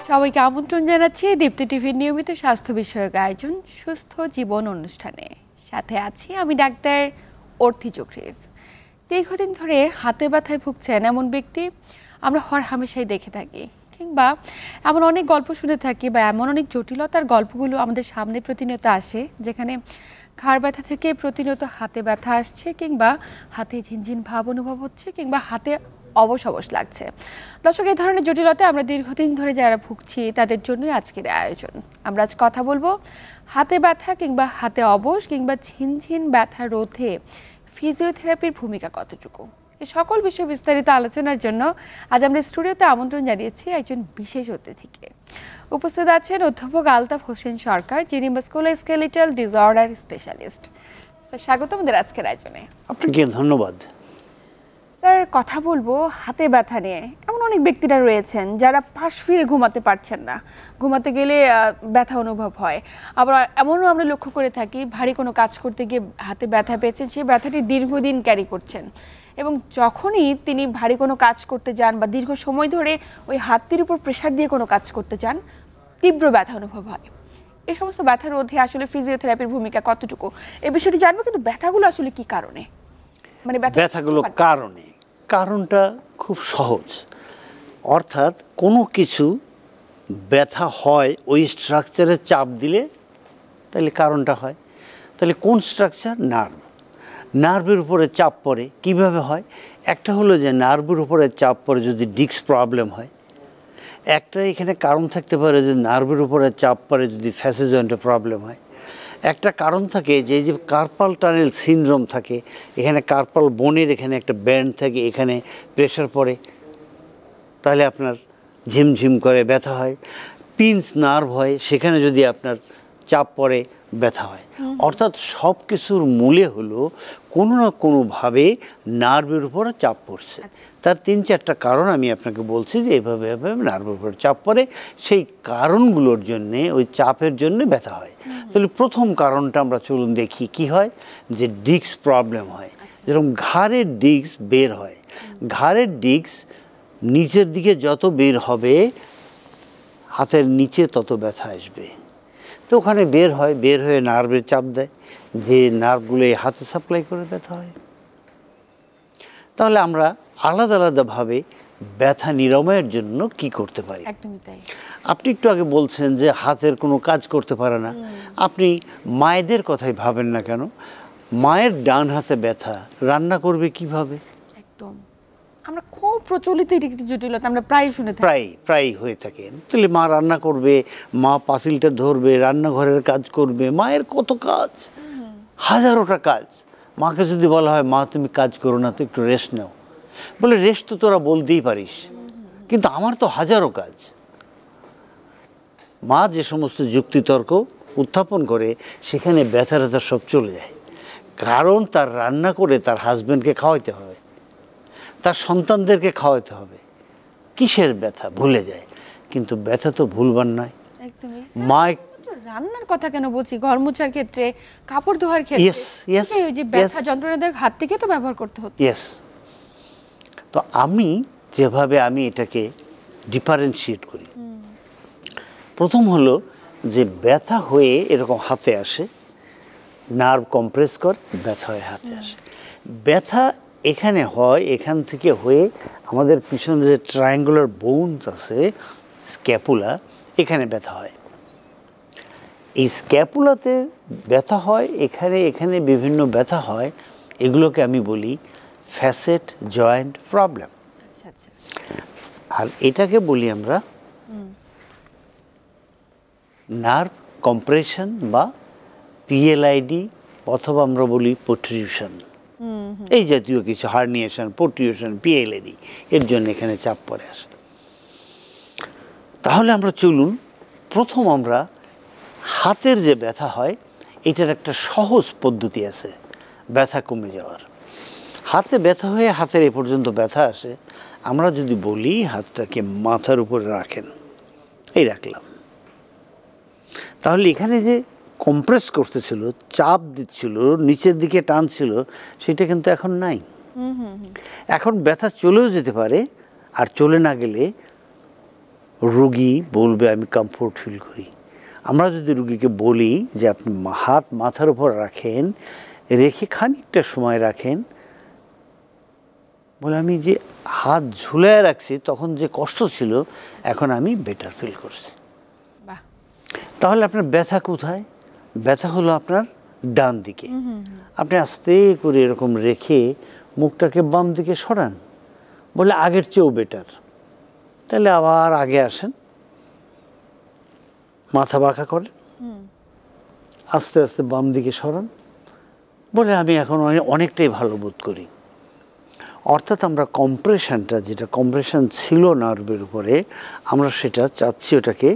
সবাইকে আমন্ত্রণ জানাচ্ছি দীপ্তি টিভির নিয়মিত স্বাস্থ্য বিষয়ক আয়োজন সুস্থ জীবন অনুষ্ঠানে। সাথে আছি আমি ডাক্তার অর্থি চক্রিফ। দীর্ঘদিন ধরে হাতে ব্যথায় ভুগছেন এমন ব্যক্তি আমরা হরহামেশাই দেখে থাকি, কিংবা এমন অনেক গল্প শুনে থাকি বা এমন অনেক জটিলতার গল্পগুলো আমাদের সামনে প্রতিনিয়ত আসে, যেখানে ঘাড় ব্যথা থেকে প্রতিনিয়ত হাতে ব্যথা আসছে, কিংবা হাতে ঝিনঝিন ভাব অনুভব হচ্ছে, কিংবা হাতে অবশ অবশ লাগছে। দর্শক, এই ধরনের জটিলতা আমরা দীর্ঘদিন ধরে যারা ভুগছি তাদের জন্যই আজকের আয়োজন। আমরা আজ কথা বলবো হাতে ব্যথা কিংবা হাতে অবশ কিংবা ঝিনঝিন ব্যথা রোধে ফিজিওথেরাপির ভূমিকা কতটুকু। এই সকল বিষয়ে বিস্তারিত আলোচনার জন্য আজ আমরা স্টুডিওতে আমন্ত্রণ জানিয়েছি একজন বিশেষ অতিথিকে। উপস্থিত আছেন অধ্যাপক আলতাফ হোসেন সরকার, যিনি মাস্কুলোস্কেলেটাল ডিসঅর্ডার স্পেশালিস্ট। স্যার, স্বাগত আমাদের আজকের আয়োজনে। আপনাকে ধন্যবাদ। স্যার, কথা বলবো হাতে ব্যথা নিয়ে। এমন অনেক ব্যক্তিরা রয়েছেন যারা পাশ ফিরে ঘুমাতে পারছেন না, ঘুমাতে গেলে ব্যথা অনুভব হয়। আবার এমনও আমরা লক্ষ্য করে থাকি, ভারী কোনো কাজ করতে গিয়ে হাতে ব্যথা পেয়েছেন, সেই ব্যথাটি দীর্ঘদিন ক্যারি করছেন, এবং যখনই তিনি ভারী কোনো কাজ করতে যান বা দীর্ঘ সময় ধরে ওই হাতটির উপর প্রেশার দিয়ে কোনো কাজ করতে যান, তীব্র ব্যথা অনুভব হয়। এই সমস্ত ব্যথা রোধে আসলে ফিজিওথেরাপির ভূমিকা কতটুকু, এই বিষয়টি জানবো। কিন্তু ব্যথাগুলো আসলে কি কারণে, মানে ব্যথাগুলো কারণটা খুব সহজ। অর্থাৎ কোনো কিছু ব্যথা হয় ওই স্ট্রাকচারে চাপ দিলে, তাহলে কারণটা হয়। তাহলে কোন স্ট্রাকচার? নার্ভের উপরে চাপ পড়ে। কিভাবে হয়? একটা হলো যে নার্ভের উপরে চাপ পড়ে যদি ডিস্ক প্রবলেম হয়। একটা এখানে কারণ থাকতে পারে যে নার্ভের উপরে চাপ পড়ে যদি ফ্যাসি জয়েন্টে প্রবলেম হয়। একটা কারণ থাকে যে কার্পাল টানেল সিনড্রোম থাকে, এখানে কার্পাল বোনের এখানে একটা ব্যান্ড থাকে, এখানে প্রেশার পড়ে, তাহলে আপনার ঝিমঝিম করে ব্যথা হয়। পিন্স নার্ভ হয়, সেখানে যদি আপনার চাপ পড়ে ব্যথা হয়। অর্থাৎ সব কিছুর মূলে হলো কোনো না কোনোভাবে নার্ভের উপরে চাপ পড়ছে। তার 3-4টা কারণ আমি আপনাকে বলছি যে এইভাবে নার্ভের উপরে চাপ পড়ে। সেই কারণগুলোর জন্যে, ওই চাপের জন্য ব্যথা হয়। তাহলে প্রথম কারণটা আমরা চলুন দেখি কি হয়। যে ডিস্ক প্রবলেম হয়, যেরকম ঘাড়ের ডিস্ক বের হয়। ঘাড়ের ডিস্ক নিচের দিকে যত বের হবে, হাতের নিচে তত ব্যথা আসবে। তো ওখানে বের হয়, বের হয়ে নার্ভে চাপ দেয়, যে নার্ভগুলো হাতে সাপ্লাই করে ব্যথা হয়। তাহলে আমরা আলাদা আলাদাভাবে ব্যথা নিরাময়ের জন্য কি করতে পারি? একদমই তাই। আপনি একটু আগে বলছেন যে হাতের কোনো কাজ করতে পারে না। আপনি মায়েদের কথাই ভাবেন না কেন? মায়ের ডান হাতে ব্যথা, রান্না করবে কিভাবে? একদম, আমরা খুব প্রচলিত একটি জটিলতা আমরা প্রায় শুনে থাকি, প্রায় হয়ে থাকে। তাহলে মা রান্না করবে, মা পাতিলটা ধরবে, রান্নাঘরের কাজ করবে। মায়ের কত কাজ, হাজারোটা কাজ। মাকে যদি বলা হয় মা তুমি কাজ করো না, তো একটু রেস্ট নাও, বলে রেস্ট তো তোরা বলতেই পারিস, কিন্তু আমার তো হাজারো কাজ। মা যে সমস্ত যুক্তিতর্ক উত্থাপন করে, সেখানে ব্যথা ব্যথা সব চলে যায়। কারণ তার রান্না করে তার হাজব্যান্ডকে খাওয়াইতে হবে, তার সন্তানদেরকে খাওয়াতে হবে। কিসের ব্যথা ভুলে যায়, কিন্তু ব্যথা তো ভুলবার নয়। মা রান্নার কথা কেন বলছি, ঘর মোছার ক্ষেত্রে, কাপড় ধোয়ার ক্ষেত্রে, ওই যে ব্যথা যন্ত্রণাদায়ক হাত থেকে তো ব্যবহার করতে হতো। তো আমি যেভাবে এটাকে ডিফারেন্সিয়েট করি, প্রথম হলো যে ব্যথা হয়ে এরকম হাতে আসে, নার্ভ কম্প্রেস করে ব্যথা হয়ে হাতে আসে। ব্যথা এখানে হয়, এখান থেকে হয়ে আমাদের পিছনে যে ট্রায়াঙ্গুলার বোনস আছে, স্ক্যাপুলা, এখানে ব্যথা হয়। এই স্ক্যাপুলাতে ব্যথা হয়, এখানে বিভিন্ন ব্যথা হয়। এগুলোকে আমি বলি ফ্যাসেট জয়েন্ট প্রবলেম। আর এটাকে বলি আমরা নার্ভ কম্প্রেশন বা পিএলআইডি, অথবা আমরা বলি প্রোট্রিউশন। এই জাতীয় কিছু হার্নিয়েশন, প্রোট্রিউশন, পিএলআইডি, এর জন্য এখানে চাপ পড়ে আসে। তাহলে আমরা চলুন প্রথম আমরা হাতের যে ব্যথা হয়, এটার একটা সহজ পদ্ধতি আছে ব্যথা কমে যাওয়ার। হাতে ব্যথা হয়ে হাতের এ পর্যন্ত ব্যথা আসে, আমরা যদি বলি হাতটাকে মাথার উপরে রাখেন, এই রাখলাম, তাহলে এখানে যে কম্প্রেস করতেছিল, চাপ দিচ্ছিল, নিচের দিকে টানছিল, সেটা কিন্তু এখন নাই। এখন ব্যথা চলেও যেতে পারে, আর চলে না গেলে রোগী বলবে আমি কমফোর্ট ফিল করি। আমরা যদি রুগীকে বলি যে আপনি হাত মাথার উপর রাখেন, রেখে খানিকটা সময় রাখেন, বলে আমি যে হাত ঝুলায় রাখছি তখন যে কষ্ট ছিল এখন আমি বেটার ফিল করছি। তাহলে আপনার ব্যথা কোথায়? ব্যথা হলো আপনার ডান দিকে। আপনি আস্তে করে এরকম রেখে মুখটাকে বাম দিকে সরান, বলে আগের চেয়েও বেটার। তাহলে আবার আগে আসেন, মাথা বাঁকা করেন, আস্তে আস্তে বাম দিকে সরান, বলে আমি এখন অনেকটাই ভালো বোধ করি। অর্থাৎ আমরা কম্প্রেশনটা, যেটা কম্প্রেশন ছিল নার্ভের উপরে, আমরা সেটা চাচ্ছি ওটাকে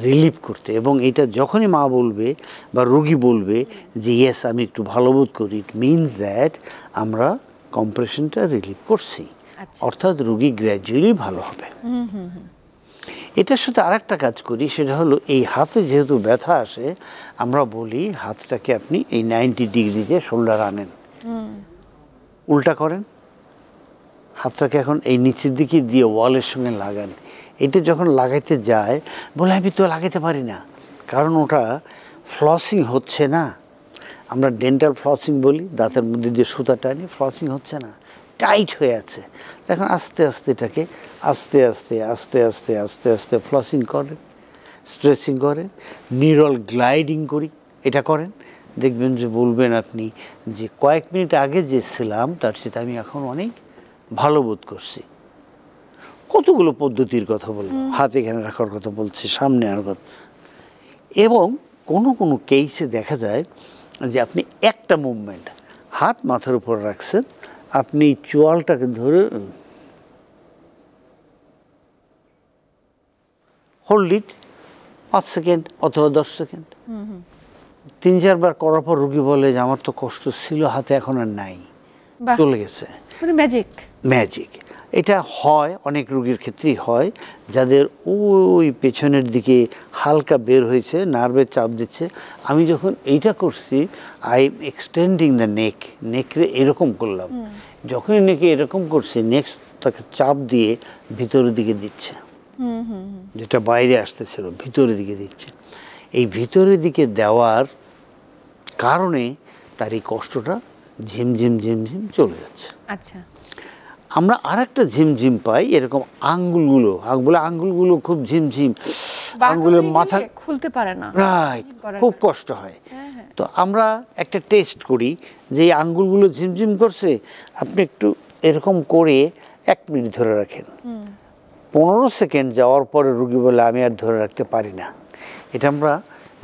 রিলিভ করতে। এবং এটা যখনই মা বলবে বা রোগী বলবে যে ইয়েস আমি একটু ভালো বোধ করি, ইট মিনস দ্যাট আমরা কম্প্রেশনটা রিলিভ করছি, অর্থাৎ রোগী গ্র্যাজুয়ালি ভালো হবে। এটার সাথে আরেকটা কাজ করি, সেটা হলো এই হাতে যেহেতু ব্যথা আসে, আমরা বলি হাতটাকে আপনি এই 90 ডিগ্রিতে শোল্ডার আনেন, উল্টা করেন, হাতটাকে এখন এই নিচের দিকে দিয়ে ওয়ালের সঙ্গে লাগান। এটা যখন লাগাইতে যায় বলে আমি তো লাগাইতে পারি না, কারণ ওটা ফ্লসিং হচ্ছে না। আমরা ডেন্টাল ফ্লসিং বলি, দাঁতের মধ্যে দিয়ে সুতা টানি, ফ্লসিং হচ্ছে না, টাইট হয়ে আছে। দেখুন আস্তে আস্তে এটাকে আস্তে আস্তে আস্তে আস্তে আস্তে আস্তে ফ্লসিং করেন, স্ট্রেচিং করেন, নিউরাল গ্লাইডিং করি, এটা করেন, দেখবেন যে বলবেন আপনি যে কয়েক মিনিট আগে যে ছিলাম তার সাথে আমি এখন অনেক ভালো বোধ করছি। কতগুলো পদ্ধতির কথা বলবো, হাত এখানে রাখার কথা বলছি, সামনে আনার কথা। এবং কোনো কোনো কেসে দেখা যায় যে আপনি একটা মুভমেন্ট, হাত মাথার উপর রাখছেন, আপনি চোয়ালটাকে ধরে হোল্ড ইট 5 সেকেন্ড অথবা 10 সেকেন্ড, 3-4 বার করার পর রোগী বলে যে আমার তো কষ্ট ছিল হাতে, এখন আর নাই, চলে গেছে। ম্যাজিক ম্যাজিক এটা হয় অনেক রোগীর ক্ষেত্রেই হয়, যাদের ওই পেছনের দিকে হালকা বের হয়েছে, নার্ভের চাপ দিচ্ছে। আমি যখন এইটা করছি, আই এম এক্সটেন্ডিং দ্য নেকরে এরকম করলাম, যখনই নেকে এরকম করছি, নেক্সট তাকে চাপ দিয়ে ভিতরের দিকে দিচ্ছে, যেটা বাইরে আসতেছিল ভিতরের দিকে দিচ্ছে। এই ভিতরের দিকে দেওয়ার কারণে তার এই কষ্টটা ঝিমঝিম ঝিমঝিম চলে যাচ্ছে। আচ্ছা, আমরা আর একটা ঝিমঝিম পাই, এরকম আঙ্গুলগুলো খুব ঝিমঝিম, আঙ্গুলের মাথা খুলতে পারে না, রাইট, খুব কষ্ট হয়। তো আমরা একটা টেস্ট করি যে এই আঙ্গুলগুলো ঝিমঝিম করছে, আপনি একটু এরকম করে 1 মিনিট ধরে রাখেন, 15 সেকেন্ড যাওয়ার পরে রুগী বলে আমি আর ধরে রাখতে পারি না। এটা আমরা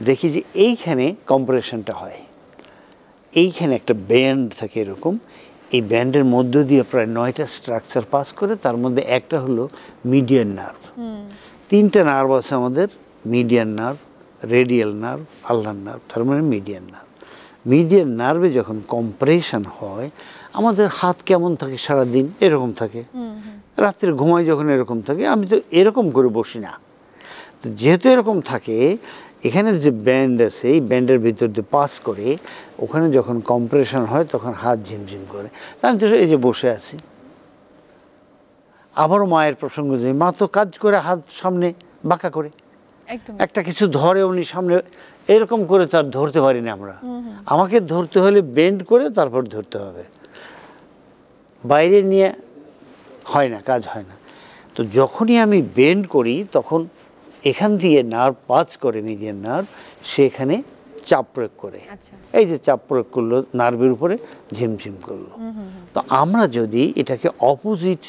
দেখি যে এইখানে কম্প্রেশনটা হয়, এইখানে একটা ব্যান্ড থাকে এরকম, এই ব্যান্ডের মধ্য দিয়ে প্রায় 9টা স্ট্রাকচার পাস করে, তার মধ্যে একটা হলো মিডিয়ান নার্ভ। 3টা নার্ভ আছে আমাদের, median nerve, radial nerve, ulnar nerve, তার মানে মিডিয়ান নার্ভ। মিডিয়ান নার্ভে যখন কম্প্রেশন হয়, আমাদের হাত কেমন থাকে সারাদিন এরকম থাকে, রাত্রে ঘুমাই যখন এরকম থাকে, আমি তো এরকম করে বসি না। তো যেহেতু এরকম থাকে, এখানের যে ব্যান্ড আছে এই ব্যান্ডের ভিতর দিয়ে পাস করে, ওখানে যখন কম্প্রেশন হয় তখন হাত ঝিমঝিম করে। আমি তো এই যে বসে আছি, আবারও মায়ের প্রসঙ্গ, যে মা তো কাজ করে হাত সামনে বাঁকা করে, একটা কিছু ধরে উনি সামনে এরকম করে, তার ধরতে পারি না আমরা। আমাকে ধরতে হলে বেন্ড করে তারপর ধরতে হবে, বাইরে নিয়ে হয় না, কাজ হয় না। তো যখনই আমি বেন্ড করি তখন এখান দিয়ে নার্ভ পাস করে, মিডিয়ান নার্ভ, সেখানে চাপ প্রয়োগ করে। এই যে চাপ প্রয়োগ করলো নার্ভের উপরে, ঝিমঝিম করলো। তো আমরা যদি এটাকে অপোজিট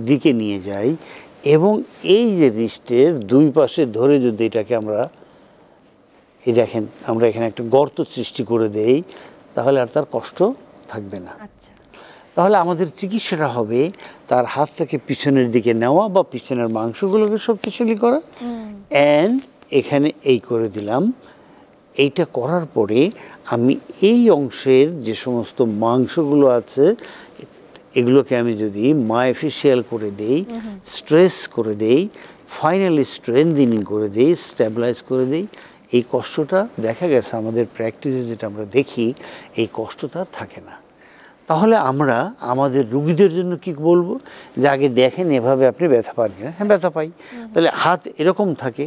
দিকে নিয়ে যাই এবং এই যে রিস্টের 2 পাশে ধরে যদি এটাকে আমরা, এই দেখেন আমরা এখানে একটা গর্ত সৃষ্টি করে দেই, তাহলে আর তার কষ্ট থাকবে না। তাহলে আমাদের চিকিৎসাটা হবে তার হাতটাকে পিছনের দিকে নেওয়া বা পিছনের মাংসগুলোকে শক্তিশালী করা, অ্যান্ড এখানে এই করে দিলাম। এইটা করার পরে আমি এই অংশের যে সমস্ত মাংসগুলো আছে এগুলোকে আমি যদি মায়োফেশিয়াল করে দেই, স্ট্রেস করে দেই, ফাইনালি স্ট্রেনথেনিং করে দেই, স্টেবিলাইজ করে দেই, এই কষ্টটা দেখা গেছে আমাদের প্র্যাকটিসে যেটা আমরা দেখি, এই কষ্টটা আর থাকে না। তাহলে আমরা আমাদের রুগীদের জন্য কি বলবো, যে আগে দেখেন এভাবে আপনি ব্যথা পান কিনা। হ্যাঁ, ব্যথা পাই। তাহলে হাত এরকম থাকে,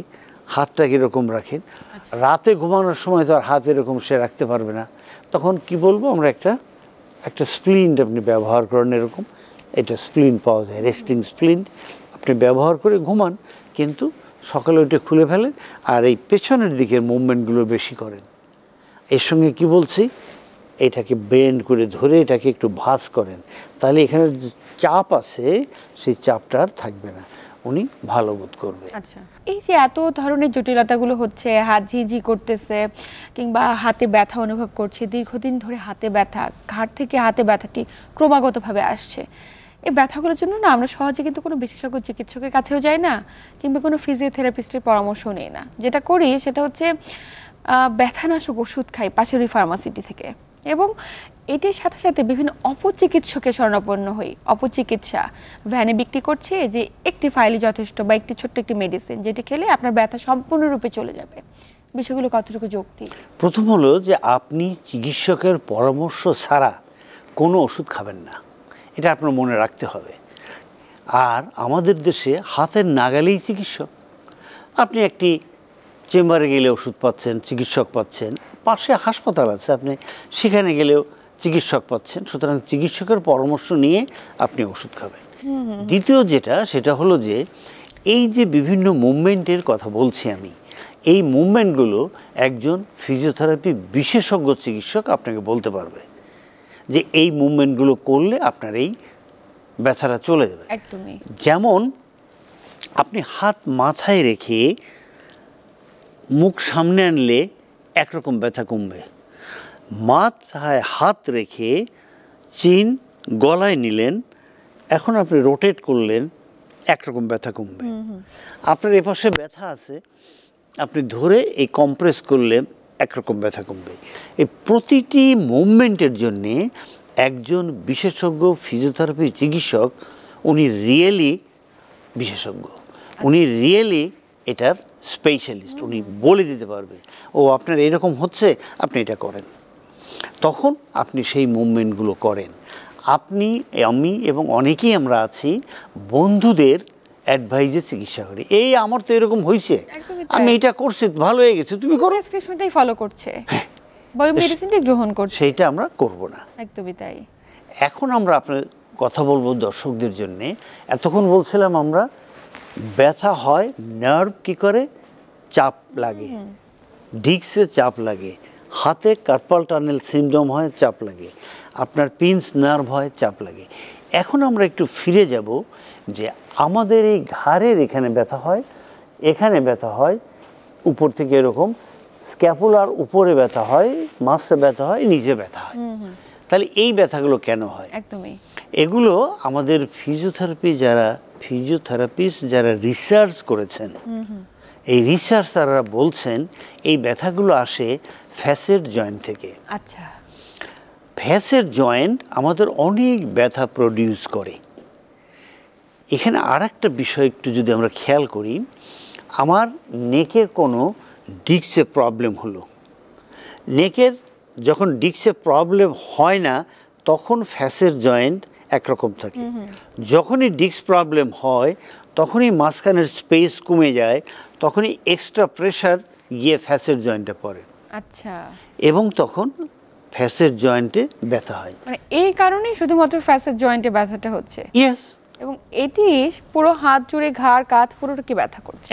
হাতটাকে এরকম রাখেন। রাতে ঘুমানোর সময় তো আর হাত এরকম সে রাখতে পারবে না, তখন কি বলবো আমরা, একটা স্প্লিন্ট আপনি ব্যবহার করেন এরকম, এটা স্প্লিন্ট পাওয়া যায়, রেস্টিং স্প্লিন্ট, আপনি ব্যবহার করে ঘুমান, কিন্তু সকালে ওইটা খুলে ফেলেন আর এই পেছনের দিকের মুভমেন্টগুলো বেশি করেন। এর সঙ্গে কি বলছি, এটাকে বেন্ড করে ধরে এটাকে একটু ভাঁজ করেন, তাহলে এখানে যে চাপ আছে সেই চাপটা আর থাকবে না, উনি ভালো বোধ করবে। আচ্ছা, এই যে এত ধরনের জটিলতাগুলো হচ্ছে, হাত ঝিঝি করতেছে কিংবা হাতে ব্যথা অনুভব করছে, দীর্ঘদিন ধরে হাতে ব্যথা, ঘাড় থেকে হাতে ব্যথাটি ক্রমাগতভাবে আসছে, এই ব্যথাগুলোর জন্য না আমরা সহজে কিন্তু কোনো বিশেষজ্ঞ চিকিৎসকের কাছেও যাই না, কিংবা কোনো ফিজিওথেরাপিস্টের পরামর্শও নেই না। যেটা করি সেটা হচ্ছে ব্যথানাশক ওষুধ খাই পাশের ওই ফার্মাসিটি থেকে, এবং এটির সাথে সাথে বিভিন্ন অপচিকিৎসকের শরণাপন্ন হই। অপচিকিৎসা ভ্যানে বিক্রি করছে যে একটি ফাইলই যথেষ্ট, বা একটি ছোট্ট একটি মেডিসিন যেটি খেলে আপনার ব্যথা সম্পূর্ণরূপে চলে যাবে। বিষয়গুলো কতটুকু যৌক্তিক? প্রথম হলো যে আপনি চিকিৎসকের পরামর্শ ছাড়া কোনো ওষুধ খাবেন না, এটা আপনার মনে রাখতে হবে। আর আমাদের দেশে হাতের নাগালেই চিকিৎসক, আপনি একটি চেম্বারে গেলে ওষুধ পাচ্ছেন, চিকিৎসক পাচ্ছেন, পাশে হাসপাতাল আছে আপনি সেখানে গেলেও চিকিৎসক পাচ্ছেন। সুতরাং চিকিৎসকের পরামর্শ নিয়ে আপনি ওষুধ খাবেন। দ্বিতীয় যেটা, সেটা হলো যে এই যে বিভিন্ন মুভমেন্টের কথা বলছি আমি, এই মুভমেন্টগুলো একজন ফিজিওথেরাপি বিশেষজ্ঞ চিকিৎসক আপনাকে বলতে পারবে যে এই মুভমেন্টগুলো করলে আপনার এই ব্যথাটা চলে যাবে। একদমই। যেমন আপনি হাত মাথায় রেখে মুখ সামনে আনলে একরকম ব্যথা কমবে, মাথায় হাত রেখে চিন গলায় নিলেন, এখন আপনি রোটেট করলেন, একরকম ব্যথা কমবে। আপনার এপাশে ব্যথা আছে, আপনি ধরে এই কম্প্রেস করলে একরকম ব্যথা কমবে। এই প্রতিটি মুভমেন্টের জন্যে একজন বিশেষজ্ঞ ফিজিওথেরাপি চিকিৎসক, উনি রিয়েলি বিশেষজ্ঞ, উনি রিয়েলি এটার স্পেশালিস্ট, উনি বলে দিতে পারবে ও আপনার এরকম হচ্ছে, আপনি এটা করেন, তখন আপনি সেই মুভমেন্টগুলো করেন। আপনি, আমি এবং অনেকেই আমরা আছি বন্ধুদের অ্যাডভাইজে চিকিৎসা করি, এই আমার তো এরকম হয়েছে, আমি এটা করছি, ভালো হয়ে গেছে, তুমি করো, প্রেসক্রিপশনটাই ফলো করছে, বই মেডিসিনটাই গ্রহণ করছে, সেইটা আমরা করব না। একদমই তাই। এখন আমরা আপনার কথা বলবো দর্শকদের জন্যে। এতক্ষণ বলছিলাম আমরা ব্যথা হয়, নার্ভ কি করে, চাপ লাগে, ডিস্কে চাপ লাগে, হাতে কার্পাল টানেল সিনড্রোম হয়, চাপ লাগে, আপনার পিন্স নার্ভ হয়, চাপ লাগে। এখন আমরা একটু ফিরে যাব যে আমাদের এই ঘাড়ের এখানে ব্যথা হয়, এখানে ব্যথা হয়, উপর থেকে এরকম স্ক্যাপুলার উপরে ব্যথা হয়, মাসে ব্যথা হয়, নিচে ব্যথা হয়। তাহলে এই ব্যথাগুলো কেন হয়? একদমই। এগুলো আমাদের ফিজিওথেরাপিস্ট যারা রিসার্চ করেছেন, এই রিসার্চাররা বলছেন এই ব্যথাগুলো আসে ফ্যাসেট জয়েন্ট থেকে। আচ্ছা, ফ্যাসেট জয়েন্ট আমাদের অনেক ব্যথা প্রডিউস করে। এখানে আর একটা বিষয় একটু যদি আমরা খেয়াল করি, আমার নেকের কোনো ডিস্কে প্রবলেম হলো, নেকের যখন ডিস্কে প্রবলেম হয় না তখন ফ্যাসেট জয়েন্ট একরকম থাকে, যখনই ডিস্ক প্রবলেম হয় তখনই মাঝখানের স্পেস কমে যায়, তখনই এক্সট্রা প্রেশার গিয়ে ফ্যাসেট জয়েন্টে পড়ে। আচ্ছা, এবং তখন ফ্যাসেট জয়েন্টে ব্যথা হয়। মানে এই কারণেই শুধুমাত্র ফ্যাসেট জয়েন্টে ব্যথাটা হচ্ছে? ইয়েস। এবং এটি পুরো হাত জুড়ে ঘাড় কাঁধ পুরোটা কি ব্যথা করছে?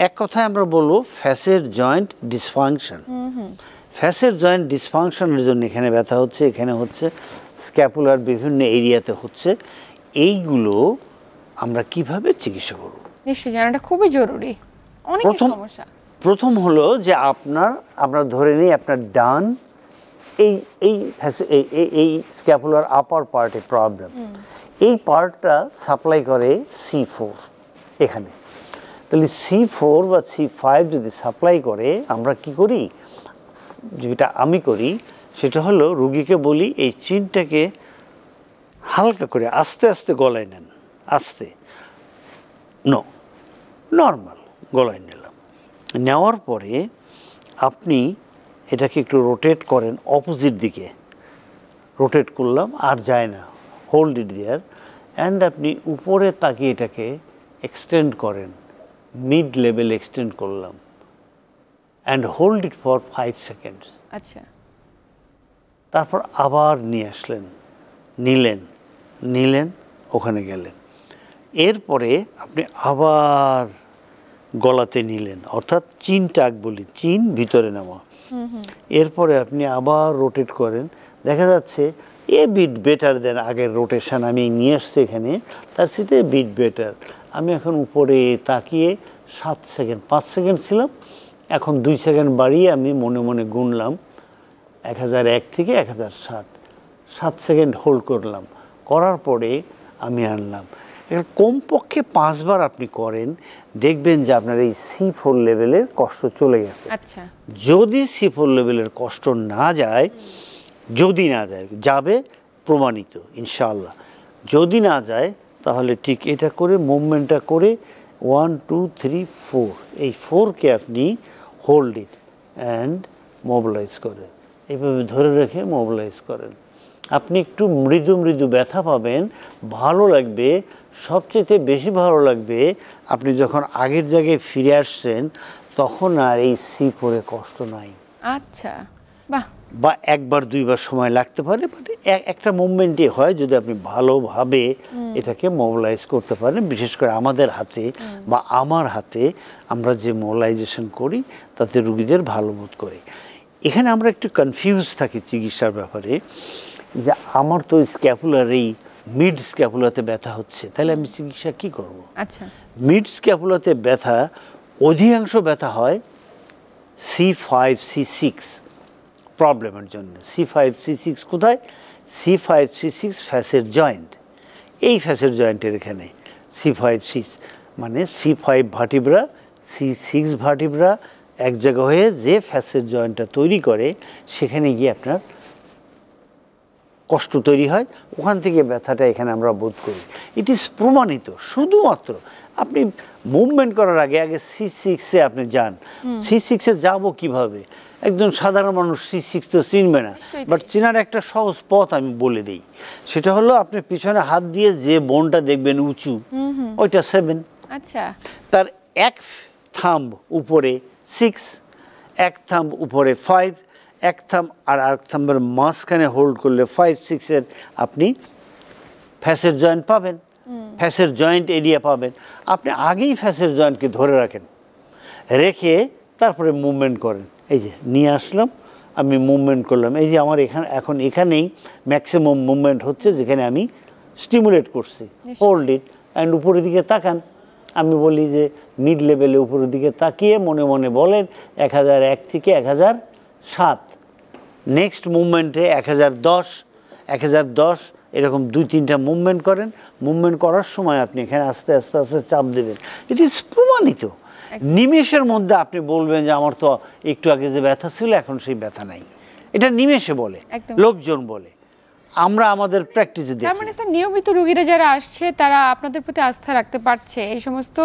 এক কথায় আমরা বলবো facet joint dysfunction. Facet joint ডিসফাংশনের জন্য এখানে ব্যথা হচ্ছে, এখানে হচ্ছে, স্ক্যাপুলার বিভিন্ন এরিয়াতে হচ্ছে। এইগুলো আমরা কিভাবে চিকিৎসা করব? নিশ্চয়ই জানাটা খুবই জরুরি। অনেক সমস্যা। প্রথম হলো যে আমরা ধরে নিই আপনার ডান এই স্ক্যাপুলার আপার পার্টে প্রবলেম, এই পার্টটা সাপ্লাই করে C4 এখানে। তাহলে C4 বা C5 যদি সাপ্লাই করে, আমরা কি করি, যেটা আমি করি সেটা হলো রুগীকে বলি এই চিনটাকে হালকা করে আস্তে আস্তে গলায় নেন, আস্তে, নর্মাল গলায় নিলাম, নেওয়ার পরে আপনি এটাকে একটু রোটেট করেন অপোজিট দিকে, রোটেট করলাম আর যায় না, হোল্ড ইট দেয়ার, অ্যান্ড আপনি উপরে তাকিয়ে এটাকে এক্সটেন্ড করেন, মিড লেভেল এক্সটেন্ড করলাম, and hold it for 5 seconds. আচ্ছা, তারপর আবার নিয়ে আসলেন, নিলেন, ওখানে গেলেন। এরপরে আপনি আবার গলাতে নিলেন, অর্থাৎ চিন টাক বলি, চিন ভিতরে নেওয়া। এরপরে আপনি আবার রোটেট করেন, দেখা যাচ্ছে এ বিট বেটার দেন আগের রোটেশন আমি নিয়ে আসছি এখানে, তার সাথে বিট বেটার। আমি এখন উপরে তাকিয়ে 7 সেকেন্ড, 5 সেকেন্ড ছিলাম, এখন 2 সেকেন্ড বাড়িয়ে আমি মনে মনে গুনলাম 1001 থেকে 1007, 7 সেকেন্ড হোল্ড করলাম, করার পরে আমি আনলাম। এবার কমপক্ষে 5 বার আপনি করেন, দেখবেন যে আপনার এই C4 লেভেলের কষ্ট চলে গেছে। আচ্ছা, যদি C4 লেভেলের কষ্ট না যায়, যদি না যায়, যাবে প্রমাণিত ইনশাআল্লাহ, যদি না যায় তাহলে ঠিক এটা করে মুভমেন্টটা করে 1 2 3 4, এই 4কে আপনি হোল্ড ইট অ্যান্ড মোবিলাইজ করেন, এইভাবে ধরে রেখে মোবিলাইজ করেন। আপনি একটু মৃদু মৃদু ব্যথা পাবেন, ভালো লাগবে, সবচেয়ে বেশি ভালো লাগবে আপনি যখন আগের জায়গায় ফিরে আসছেন তখন আর এই C4 কষ্ট নাই। আচ্ছা, বাহ। বা 1 বার 2 বার সময় লাগতে পারে, বাট একটা মুভমেন্টই হয় যদি আপনি ভালোভাবে এটাকে মোবিলাইজ করতে পারেন। বিশেষ করে আমাদের হাতে বা আমার হাতে আমরা যে মোবিলাইজেশন করি তাতে রুগীদের ভালো বোধ করে। এখানে আমরা একটু কনফিউজ থাকি চিকিৎসার ব্যাপারে, যে আমার তো স্ক্যাপুলার এই মিড স্ক্যাপুলাতে ব্যথা হচ্ছে, তাহলে আমি চিকিৎসা কী করব? আচ্ছা, মিড স্ক্যাপুলাতে ব্যথা, অধিকাংশ ব্যথা হয় C5 C6 প্রবলেমের জন্য। C5 C6 কোথায়? C5 C6 ফ্যাসের জয়েন্ট, এই ফ্যাসের জয়েন্টের এখানে C5 C6 মানে C5 ভার্টিব্রা C6 ভার্টিব্রা এক জায়গা হয়ে যে ফ্যাসের জয়েন্টটা তৈরি করে সেখানে গিয়ে আপনার কষ্ট তৈরি হয়, ওখান থেকে ব্যথাটা এখানে আমরা বোধ করি। ইট ইজ প্রমাণিত। শুধুমাত্র আপনি মুভমেন্ট করার আগে C6-এ আপনি যান। C6-এ যাব কিভাবে? একজন সাধারণ মানুষ C6 তো চিনবে না, বাট চেনার একটা সহজ পথ আমি বলে দিই। সেটা হলো আপনি পিছনে হাত দিয়ে যে বোনটা দেখবেন উঁচু, ওইটা 7। আচ্ছা, তার এক থাম্ব উপরে 6, এক থাম্ব উপরে 5, এক থাম্ব আর আরেক থাম্বের মাঝখানে হোল্ড করলে 5-6-এর আপনি ফ্যাসের জয়েন্ট পাবেন, ফ্যাসের জয়েন্ট এরিয়া পাবেন। আপনি আগেই ফ্যাসের জয়েন্টকে ধরে রাখেন, রেখে তারপরে মুভমেন্ট করেন। এই যে নিয়ে আসলাম, আমি মুভমেন্ট করলাম, এই যে আমার এখন এখানেই ম্যাক্সিমাম মুভমেন্ট হচ্ছে যেখানে আমি স্টিমুলেট করছি। হোল্ড ইট অ্যান্ড উপরের দিকে তাকান। আমি বলি যে মিড লেভেলে উপরের দিকে তাকিয়ে মনে মনে বলেন 1001 থেকে 1007, নেক্সট মুভমেন্টে 1010, 1010, এরকম 2-3টা মুভমেন্ট করেন। মুভমেন্ট করার সময় আপনি এখানে আস্তে আস্তে আস্তে চাপ দেবেন। ইট ইজ প্রমাণিত। নিমেষের মধ্যে আপনি বলবেন যে আমার তো একটু আগে যে ব্যথা ছিল এখন সেই ব্যথা নাই। এটা নিমেষে বলে, লোকজন বলে, আমরা আমাদের প্র্যাকটিসে দেখি। তার মানে স্যার নিয়মিত রোগীরা যারা আসছে তারা আপনাদের প্রতি আস্থা রাখতে পারছে, এই সমস্ত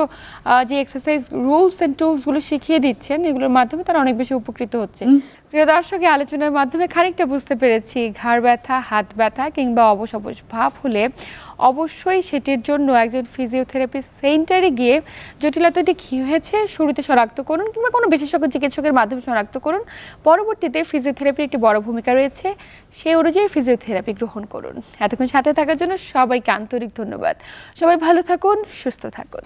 যে এক্সারসাইজ রুলস এন্ড টুলসগুলো শিখিয়ে দিচ্ছেন এগুলোর মাধ্যমে তারা অনেক বেশি উপকৃত হচ্ছে। প্রিয় দর্শক, আলোচনার মাধ্যমে খানিকটা বুঝতে পেরেছি ঘাড় ব্যথা, হাত ব্যথা কিংবা অবশ অবশ ভাব হলে অবশ্যই সেটির জন্য একজন ফিজিওথেরাপি সেন্টারে গিয়ে জটিলতাটি কী হয়েছে শুরুতে শনাক্ত করুন কিংবা কোনো বিশেষজ্ঞ চিকিৎসকের মাধ্যমে শনাক্ত করুন। পরবর্তীতে ফিজিওথেরাপির একটি বড় ভূমিকা রয়েছে, সেই অনুযায়ী ফিজিওথেরাপি গ্রহণ করুন। এতক্ষণ সাথে থাকার জন্য সবাইকে আন্তরিক ধন্যবাদ। সবাই ভালো থাকুন, সুস্থ থাকুন।